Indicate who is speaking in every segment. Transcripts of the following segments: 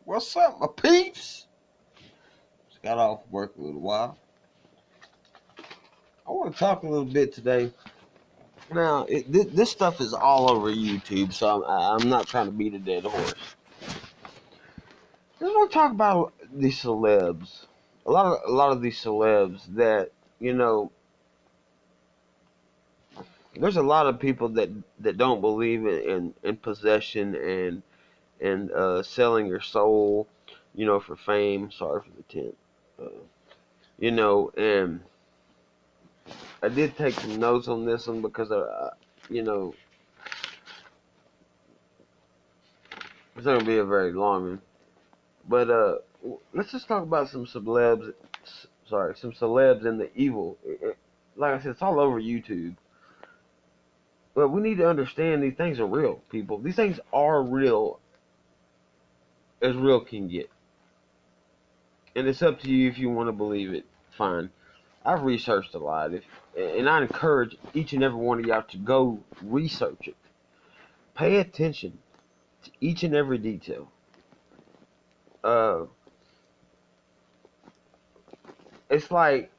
Speaker 1: What's up, my peeps? Just got off work a little while. I want to talk a little bit today. Now, this stuff is all over YouTube, so I'm not trying to beat a dead horse. I just want to talk about these celebs. A lot of these celebs that you know. There's a lot of people that don't believe in possession and selling your soul, for fame. Sorry for the tent. And I did take some notes on this one because you know, it's not gonna be a very long one. But let's just talk about some celebs. Sorry, some celebs and the evil. Like I said, it's all over YouTube. But we need to understand these things are real, people. These things are real, as real can get, and it's up to you if you want to believe it. Fine. I've researched a lot, and I encourage each and every one of y'all to go research it. Pay attention to each and every detail. Uh, it's like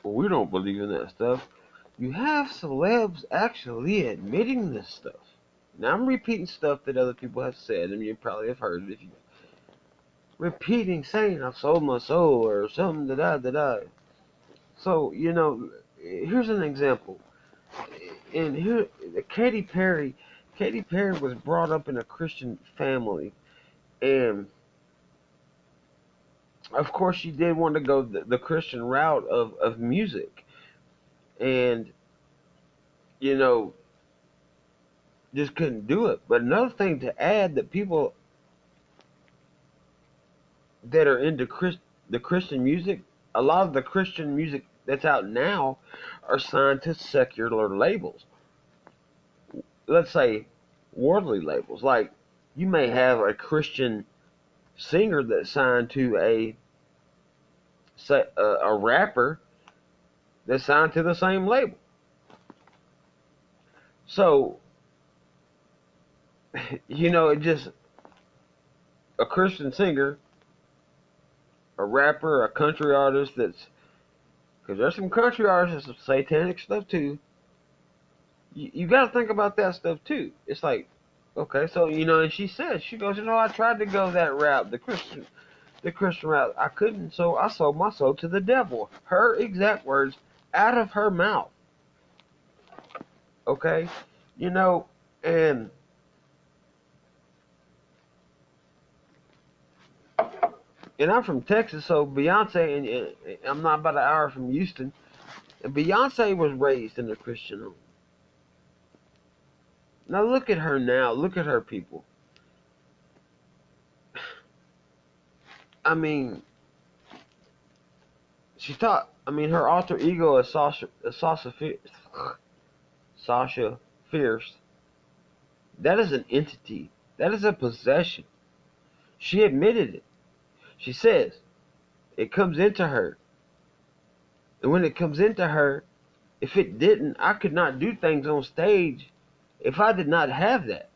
Speaker 1: we don't believe in that stuff. You have celebs actually admitting this stuff. Now I'm repeating stuff that other people have said, and you probably have heard it. If you repeating, saying I've sold my soul or something, da. So here's an example. And here, Katy Perry. Katy Perry was brought up in a Christian family, and of course she did want to go the Christian route of music, and you know just couldn't do it. But another thing to add, that people that are into the Christian music, a lot of the Christian music that's out now are signed to secular labels. Let's say worldly labels. Like you may have a Christian singer that's signed to a rapper that's signed to the same label. So it just a Christian singer, a rapper, a country artist that's because there's some country artists and some satanic stuff too. You got to think about that stuff too. It's like, okay, so and she goes, I tried to go that route, the Christian route. I couldn't, so I sold my soul to the devil. Her exact words out of her mouth. Okay, and I'm from Texas, so Beyonce, and I'm not about an hour from Houston. And Beyonce was raised in a Christian home. Now look at her now. Look at her people. I mean, she taught. I mean, her alter ego is Sasha Fierce. That is an entity. That is a possession. She admitted it. She says it comes into her. And when it comes into her, if it didn't, I could not do things on stage if I did not have that.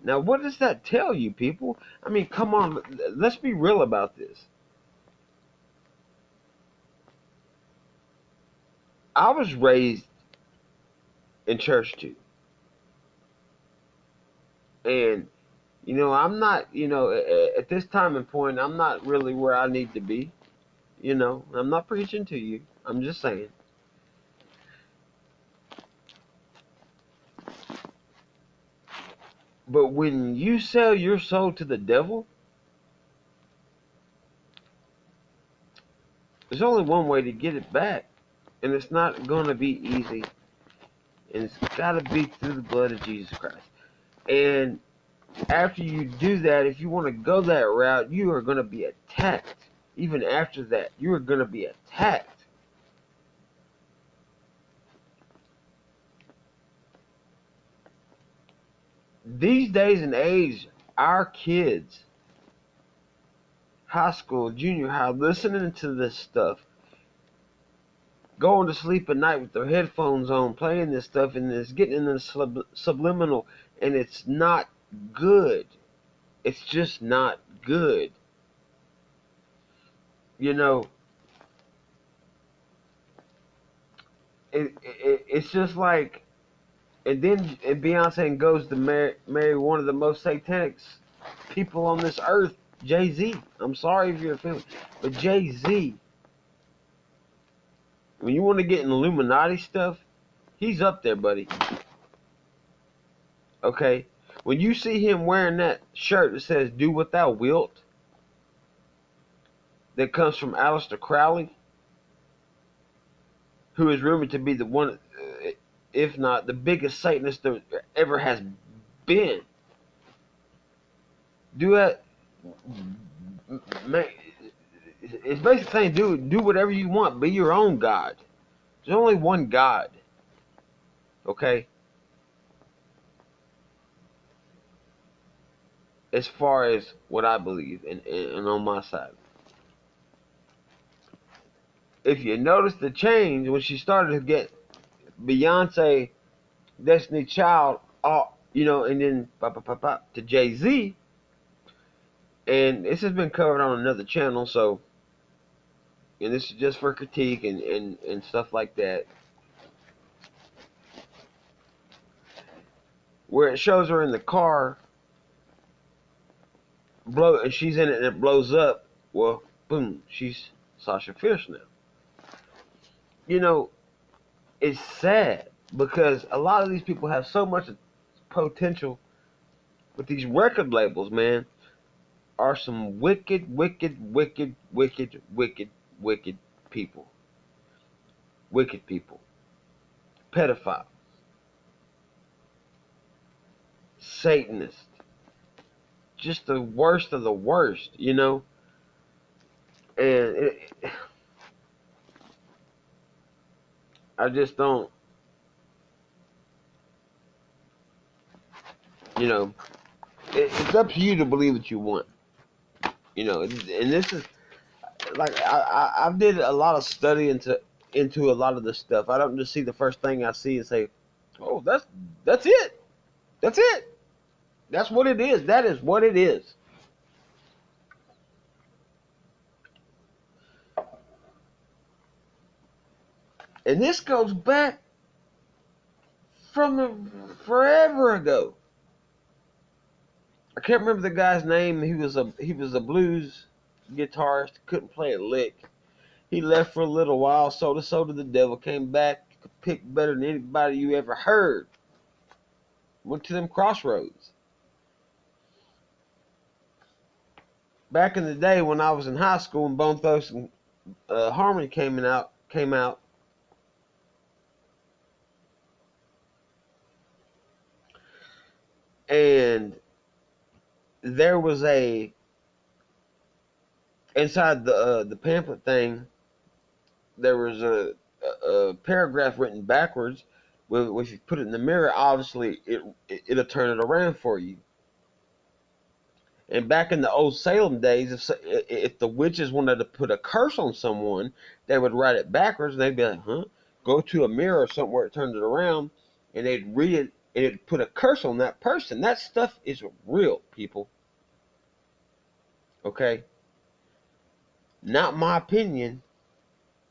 Speaker 1: Now, what does that tell you, people? I mean, come on, let's be real about this. I was raised in church too. And, I'm not, at this time and point, I'm not really where I need to be. I'm not preaching to you. I'm just saying. But when you sell your soul to the devil, there's only one way to get it back. And it's not going to be easy. And it's got to be through the blood of Jesus Christ. And after you do that, if you want to go that route, you are going to be attacked. Even after that, you are going to be attacked. These days and age, our kids, high school, junior high, listening to this stuff, going to sleep at night with their headphones on, playing this stuff, and it's getting in the subliminal, and it's not good. It's just not good. You know, it's just like, and then Beyonce goes to marry one of the most satanic people on this earth, Jay-Z. I'm sorry if you're a fan, but Jay-Z, when you want to get in Illuminati stuff, he's up there, buddy. Okay? When you see him wearing that shirt that says, "Do what thou wilt," that comes from Aleister Crowley, who is rumored to be the one, if not the biggest Satanist there ever has been. Do that, man. It's basically saying, do whatever you want. Be your own God. There's only one God. Okay? As far as what I believe, and on my side. If you notice the change when she started to get Beyonce, Destiny Child, and then to Jay-Z, and this has been covered on another channel, so, and this is just for critique and stuff like that, where it shows her in the car, and she's in it and it blows up. Well, boom, she's Sasha Fierce now. You know, it's sad because a lot of these people have so much potential, but these record labels, man, are some wicked, wicked, wicked, wicked, wicked, wicked people. Wicked people. Pedophiles. Satanists. Just the worst of the worst, you know? And I just don't, you know, it's up to you to believe what you want. You know, and this is, like, I did a lot of study into a lot of this stuff. I don't just see the first thing I see and say, "Oh, that's it. That's it. That's what it is. That is what it is." And this goes back from forever ago. I can't remember the guy's name. He was a blues guitarist. Couldn't play a lick. He left for a little while. Sold his soul to the devil. Came back. Could pick better than anybody you ever heard. Went to them crossroads. Back in the day when I was in high school and Bone Thugs and Harmony came out, and there was a inside the pamphlet thing. There was a paragraph written backwards. If you put it in the mirror, obviously it'll turn it around for you. And back in the old Salem days, if the witches wanted to put a curse on someone, they would write it backwards, and they'd be like, "Huh?" Go to a mirror or something where it turns it around, and they'd read it, and it'd put a curse on that person. That stuff is real, people. Okay? Not my opinion,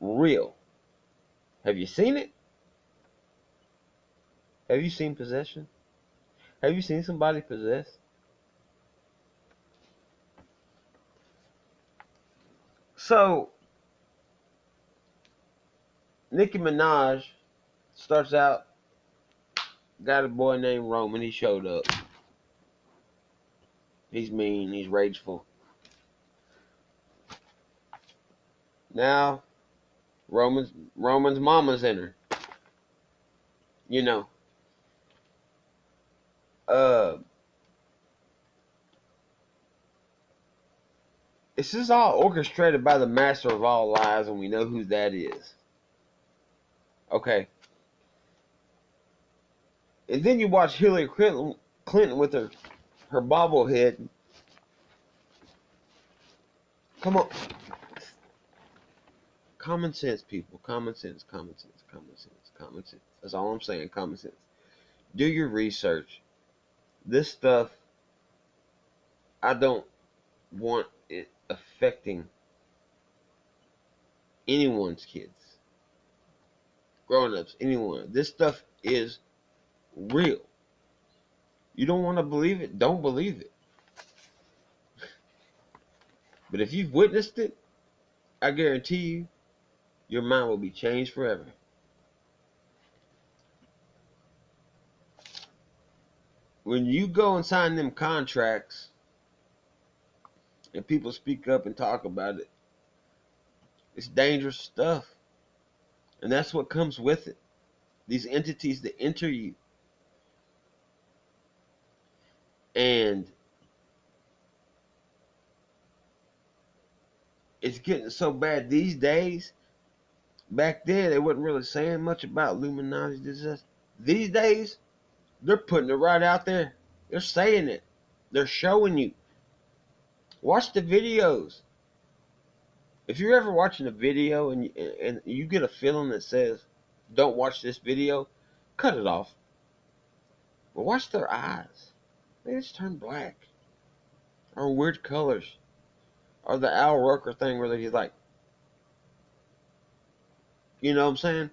Speaker 1: real. Have you seen it? Have you seen possession? Have you seen somebody possessed? So, Nicki Minaj starts out, got a boy named Roman. He showed up. He's mean. He's rageful. Now, Roman's mama's in her. You know. Uh, this is all orchestrated by the master of all lies, and we know who that is. Okay. And then you watch Hillary Clinton with her bobblehead. Come on. Common sense, people. Common sense, common sense, common sense, common sense. That's all I'm saying. Common sense. Do your research. This stuff I don't want it affecting anyone's kids, grown-ups, anyone. This stuff is real. You don't want to believe it? Don't believe it. But if you've witnessed it, I guarantee you, your mind will be changed forever. When you go and sign them contracts and people speak up and talk about it, it's dangerous stuff. And that's what comes with it. These entities that enter you. And it's getting so bad these days. Back then, they wasn't really saying much about Illuminati. These days, they're putting it right out there. They're saying it. They're showing you. Watch the videos. If you're ever watching a video and you get a feeling that says, don't watch this video, cut it off. But watch their eyes. They just turn black. Or weird colors. Or the Al Roker thing where he's like, you know what I'm saying?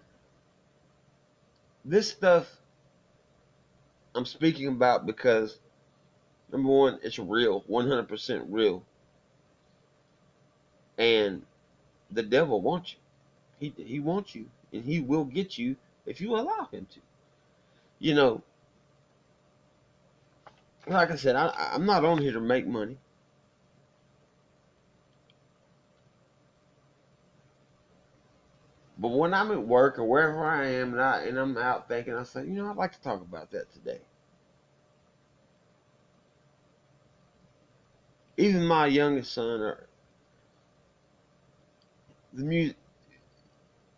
Speaker 1: This stuff I'm speaking about because, number one, it's real. 100% real. And the devil wants you. He wants you. And he will get you if you allow him to. You know, like I said, I'm not on here to make money. But when I'm at work or wherever I am and I'm out thinking, I say, I'd like to talk about that today. Even my youngest son, or the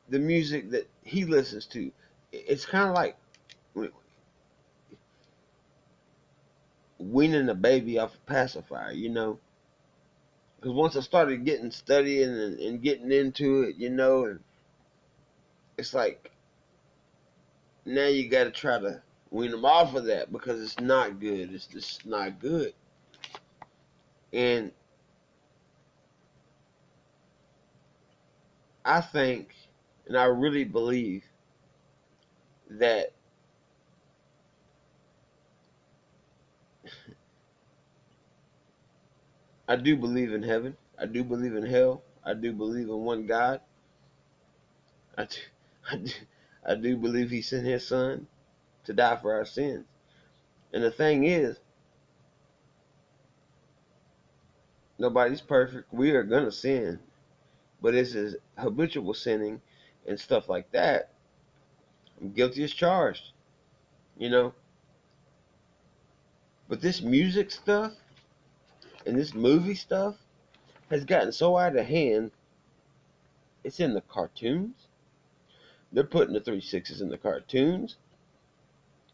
Speaker 1: music that he listens to, it's kind of like weaning a baby off a pacifier, Because once I started studying and getting into it, and it's like now you got to try to wean them off of that because it's not good. It's just not good. And I think, and I really believe that I do believe in heaven. I do believe in hell. I do believe in one God. I do, I do, I do believe he sent his son to die for our sins. And the thing is, nobody's perfect. We are going to sin. But it's this habitual sinning and stuff like that. I'm guilty as charged, you know. But this music stuff and this movie stuff has gotten so out of hand. It's in the cartoons. They're putting the 3 6s in the cartoons.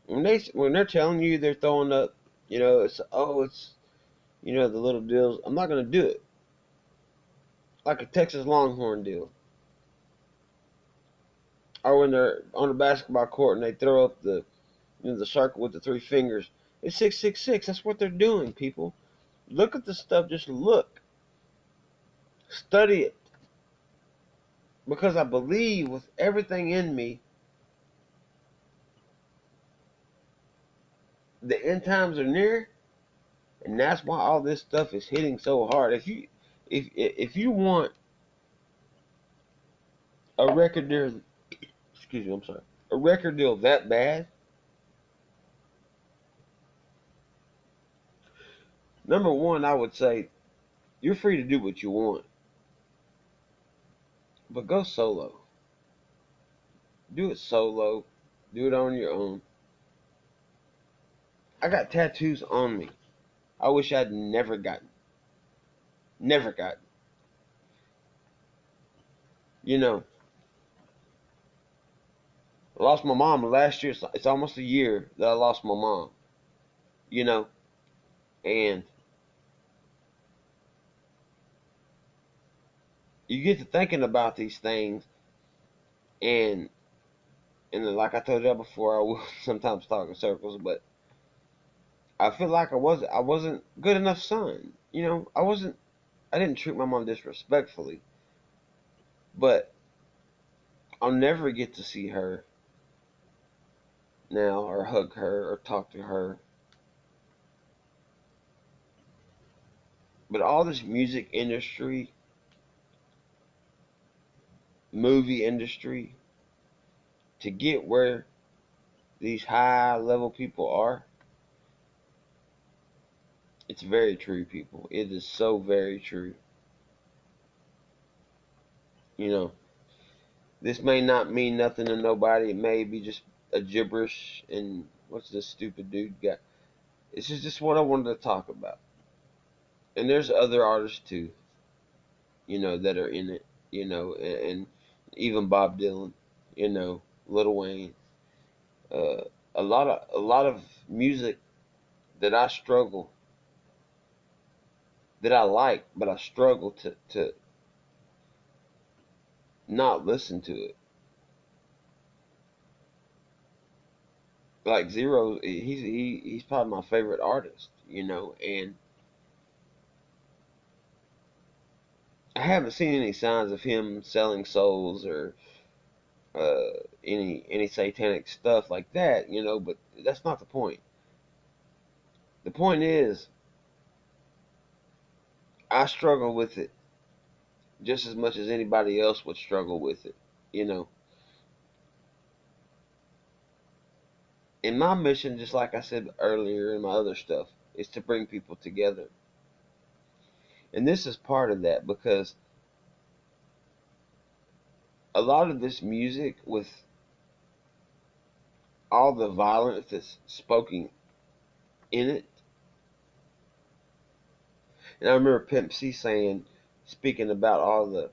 Speaker 1: When they're telling you they're throwing up, it's the little deals. I'm not gonna do it like a Texas Longhorn deal, or when they're on a basketball court and they throw up the circle with the 3 fingers. It's 666. That's what they're doing, people. Look at the stuff. Just look, study it, because I believe with everything in me, the end times are near, and that's why all this stuff is hitting so hard. If you want a record deal, excuse me, I'm sorry, a record deal that bad, number one, I would say you're free to do what you want, but go solo. Do it solo. Do it on your own. I got tattoos on me. I wish I'd never gotten. Never gotten. I lost my mom last year. It's almost a year that I lost my mom. You know, and you get to thinking about these things, and like I told you before, I will sometimes talk in circles, but I feel like I wasn't good enough son. I didn't treat my mom disrespectfully, but I'll never get to see her now or hug her or talk to her. But all this music industry, movie industry, to get where these high level people are, it's very true, people. It is so very true. You know, this may not mean nothing to nobody. It may be just a gibberish. And what's this stupid dude got? It's just what I wanted to talk about. And there's other artists too, that are in it, and even Bob Dylan, Lil Wayne, uh, a lot of music that I struggle, that I like, but I struggle to not listen to it. Like Zero, he's probably my favorite artist, and I haven't seen any signs of him selling souls or uh, any satanic stuff like that, but that's not the point. The point is, I struggle with it just as much as anybody else would struggle with it, you know. And my mission, just like I said earlier in my other stuff, is to bring people together. And this is part of that because a lot of this music, with all the violence that's spoken in it, and I remember Pimp C speaking about all the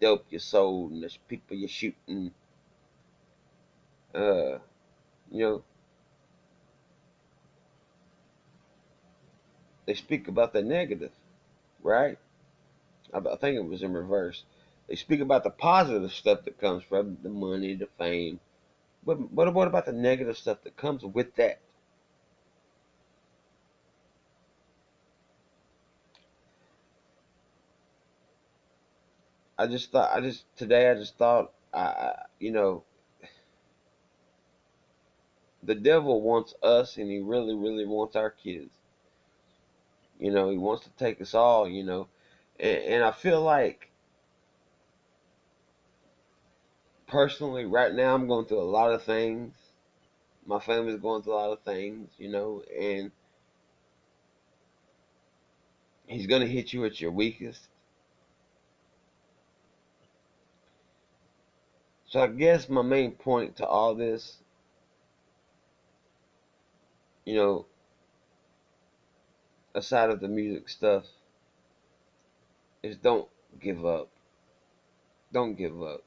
Speaker 1: dope you sold and the people you're shooting, uh, you know, they speak about the negative, right? I think it was in reverse. They speak about the positive stuff that comes from the money, the fame. But what about the negative stuff that comes with that? I just thought, the devil wants us, and he really, really wants our kids. He wants to take us all. And I feel like personally, right now, I'm going through a lot of things. My family's going through a lot of things, and he's gonna hit you at your weakest. So I guess my main point to all this, you know, aside of the music stuff, is don't give up. Don't give up.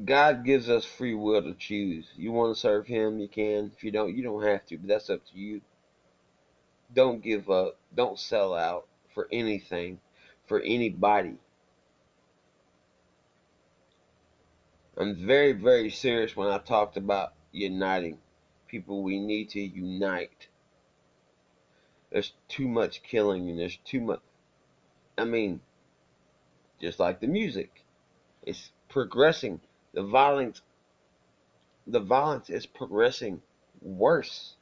Speaker 1: God gives us free will to choose. You want to serve Him, you can. If you don't have to, but that's up to you. Don't give up. Don't sell out for anything, for anybody. I'm very, very serious when I talked about uniting. People, we need to unite. There's too much killing and there's too much. I mean, just like the music, it's progressing. The violence, the violence is progressing worse.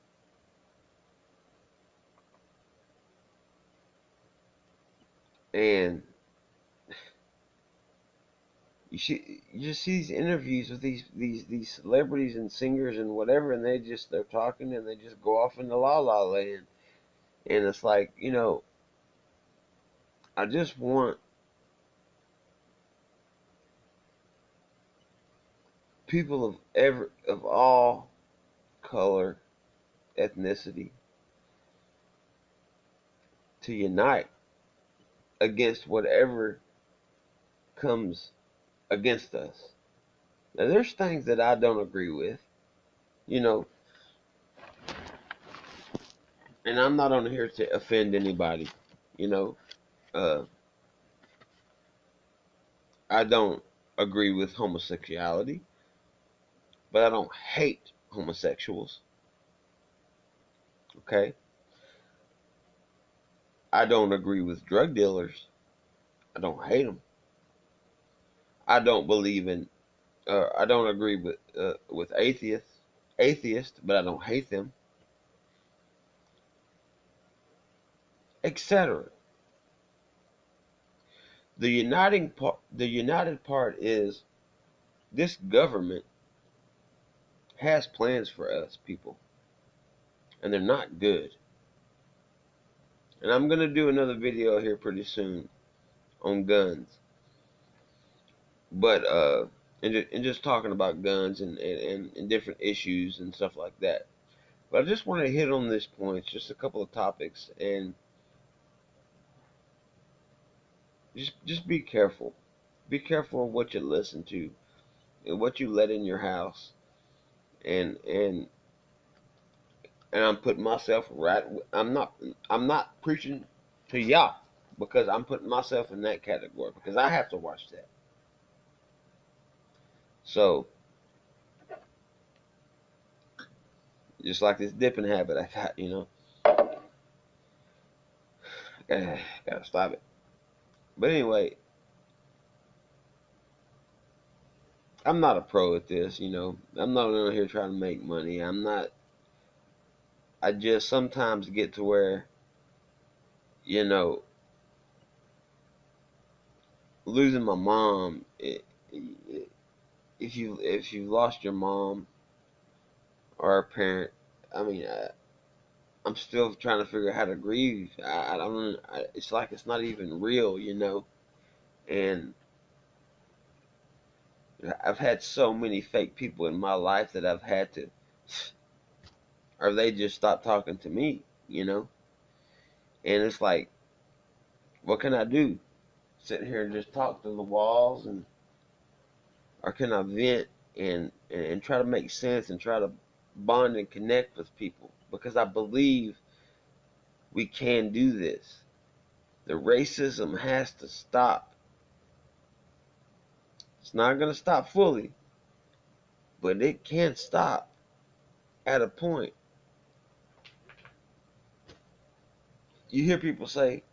Speaker 1: And you just see these interviews with these celebrities and singers and whatever, and they're talking and they just go off into la la land. And it's like, I just want people of all color, ethnicity to unite against whatever comes against us. Now, there's things that I don't agree with, you know, and I'm not on here to offend anybody, you know. Uh, I don't agree with homosexuality, but I don't hate homosexuals. Okay, I don't agree with drug dealers. I don't hate them. I don't believe in. I don't agree with atheists, but I don't hate them, etc. The united part is this government has plans for us people, and they're not good. And I'm gonna do another video here pretty soon on guns, but and just talking about guns and different issues and stuff like that. But I just want to hit on this point, just a couple of topics, and just be careful. Be careful of what you listen to and what you let in your house. And I'm putting myself right. I'm not preaching to y'all, because I'm putting myself in that category because I have to watch that. So just like this dipping habit I got, gotta stop it. But anyway, I'm not a pro at this. I'm not on here trying to make money. I'm not. I just sometimes get to where, you know, losing my mom. If you lost your mom or a parent, I mean, I'm still trying to figure out how to grieve. I don't. It's like it's not even real. And I've had so many fake people in my life that I've had to, or they just stopped talking to me. And it's like, what can I do? Sit here and just talk to the walls, or can I vent and try to make sense and try to bond and connect with people? Because I believe we can do this. The racism has to stop. It's not going to stop fully, but it can stop at a point. You hear people say,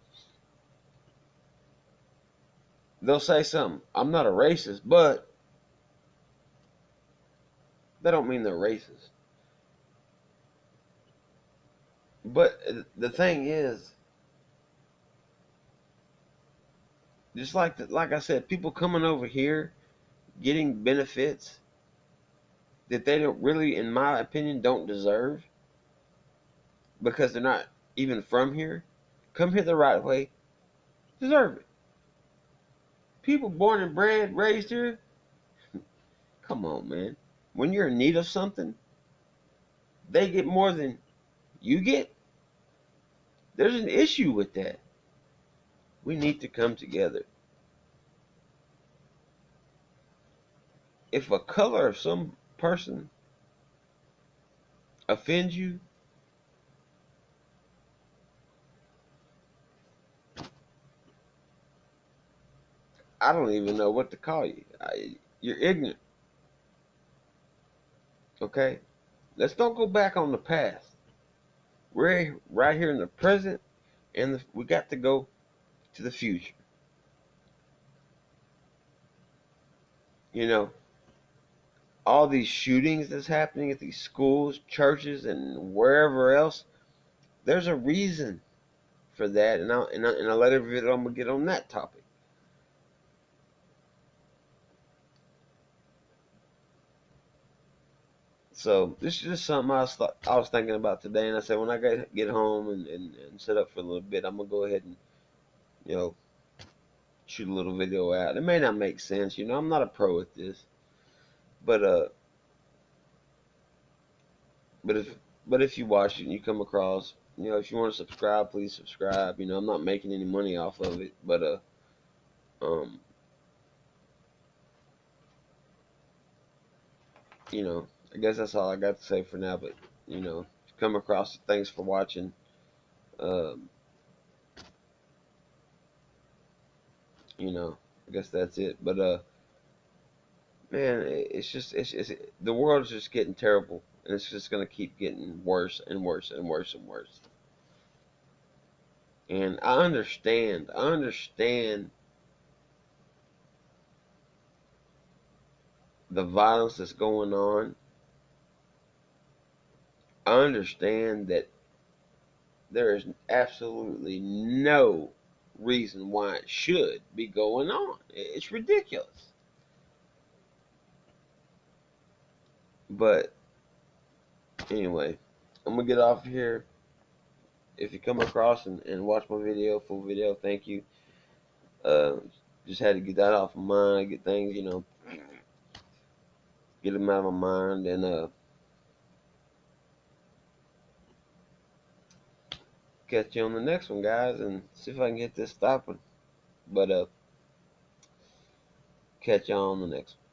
Speaker 1: they'll say something, I'm not a racist, but they don't mean they're racist. But the thing is, just like I said, people coming over here getting benefits that they don't really, in my opinion, don't deserve because they're not even from here, come here the right way, deserve it. People born and bred, raised here, come on, man. When you're in need of something, they get more than you get. There's an issue with that. We need to come together. If a color of some person offends you, I don't even know what to call you. You're ignorant, okay? Let's don't go back on the past. We're right here in the present, and we got to go to the future. You know, all these shootings that's happening at these schools, churches, and wherever else, there's a reason for that, and I let every video I'm gonna get on that topic. So this is just something I was thinking about today, and I said when I get home and set up for a little bit, I'm gonna go ahead and you know shoot a little video out. It may not make sense, I'm not a pro at this, but but if you watch it and you come across, if you want to subscribe, please subscribe. I'm not making any money off of it, but um, I guess that's all I got to say for now. But if you come across it, thanks for watching. Um, I guess that's it. But man, it's just the world is just getting terrible, and it's just gonna keep getting worse and worse and worse and worse. And I understand the violence that's going on. I understand that there is absolutely no reason why it should be going on. It's ridiculous. But anyway, I'm gonna get off here. If you come across and watch my video, full video, thank you. Uh, just had to get that off my mind, get things, get them out of my mind, and catch you on the next one, guys, and see if I can get this stopping. But catch you on the next one.